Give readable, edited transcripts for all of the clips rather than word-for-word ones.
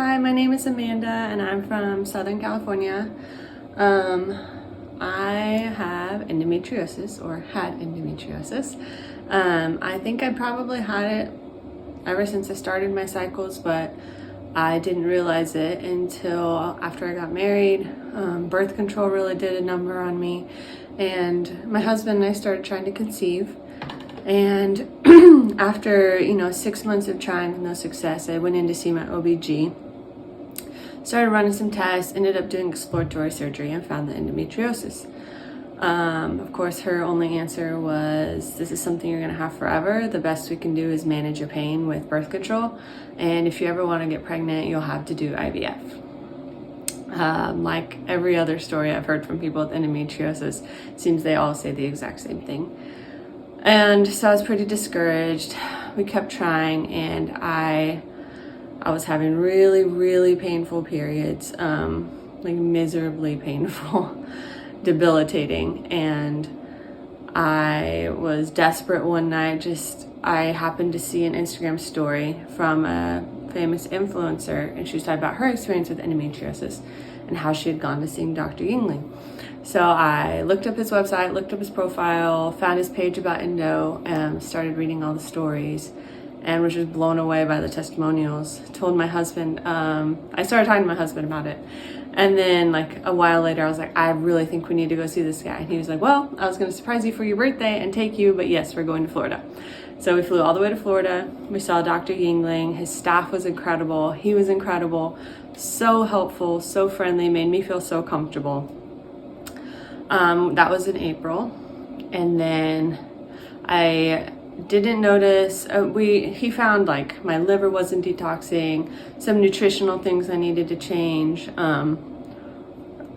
Hi, my name is Amanda and I'm from Southern California. I have endometriosis, or had endometriosis. I think I probably had it ever since I started my cycles, but I didn't realize it until after I got married. Birth control really did a number on me, and my husband and I started trying to conceive. And after 6 months of trying with no success, I went in to see my OBG, started running some tests, ended up doing exploratory surgery, and found the endometriosis. Of course, her only answer was, this is something you're going to have forever. The best we can do is manage your pain with birth control, and if you ever want to get pregnant, you'll have to do IVF. Like every other story I've heard from people with endometriosis, it seems they all say the exact same thing. And so I was pretty discouraged. We kept trying, and I was having really painful periods, like miserably painful, debilitating. And I was desperate one night. I happened to see an Instagram story from a famous influencer, and she was talking about her experience with endometriosis and how she had gone to seeing Dr. Yingling. So I looked up his website, looked up his profile, found his page about endo, and started reading all the stories, and was just blown away by the testimonials. Told my husband, I started talking to my husband about it. And then like a while later, I was like, I really think we need to go see this guy. And he was like, well, I was going to surprise you for your birthday and take you, but yes, we're going to Florida. So we flew all the way to Florida. We saw Dr. Yingling. His staff was incredible. He was incredible. So helpful, so friendly, made me feel so comfortable. That was in April. And then I didn't notice, he found like my liver wasn't detoxing, some nutritional things I needed to change,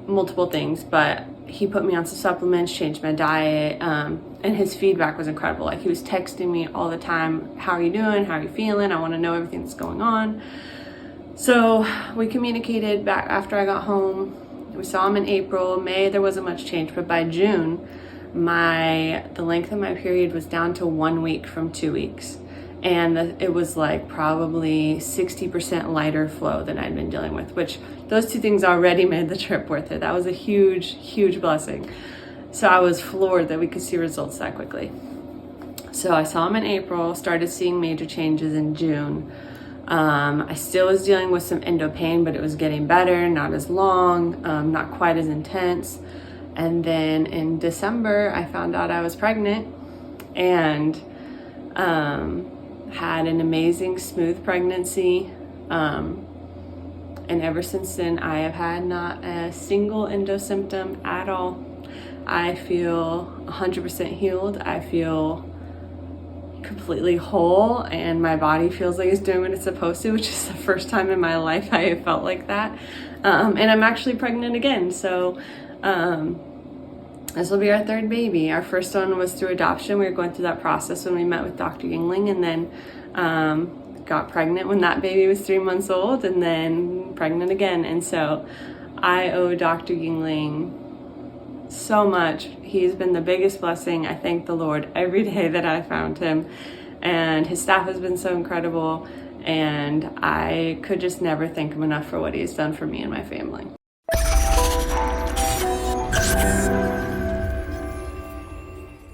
multiple things, but he put me on some supplements, changed my diet, and his feedback was incredible. Like, he was texting me all the time, how are you doing, how are you feeling, I want to know everything that's going on. So we communicated back after I got home. We saw him in April. May, there wasn't much change, but by June, the length of my period was down to 1 week from 2 weeks. And it was like probably 60% lighter flow than I'd been dealing with, which those two things already made the trip worth it. That was a huge blessing. So I was floored that we could see results that quickly. So I saw him in April, started seeing major changes in June. I still was dealing with some endo pain, but it was getting better, not as long, not quite as intense. And then in December, I found out I was pregnant, and had an amazing, smooth pregnancy. And ever since then, I have had not a single endo symptom at all. I feel 100% healed. I feel completely whole, and my body feels like it's doing what it's supposed to, which is the first time in my life I have felt like that. And I'm actually pregnant again. So this will be our third baby. Our first one was through adoption. We were going through that process when we met with Dr. Yingling, and then got pregnant when that baby was 3 months old, and then pregnant again. And so I owe Dr. Yingling so much. He's been the biggest blessing. I thank the Lord every day that I found him, and his staff has been so incredible, and I could just never thank him enough for what he's done for me and my family.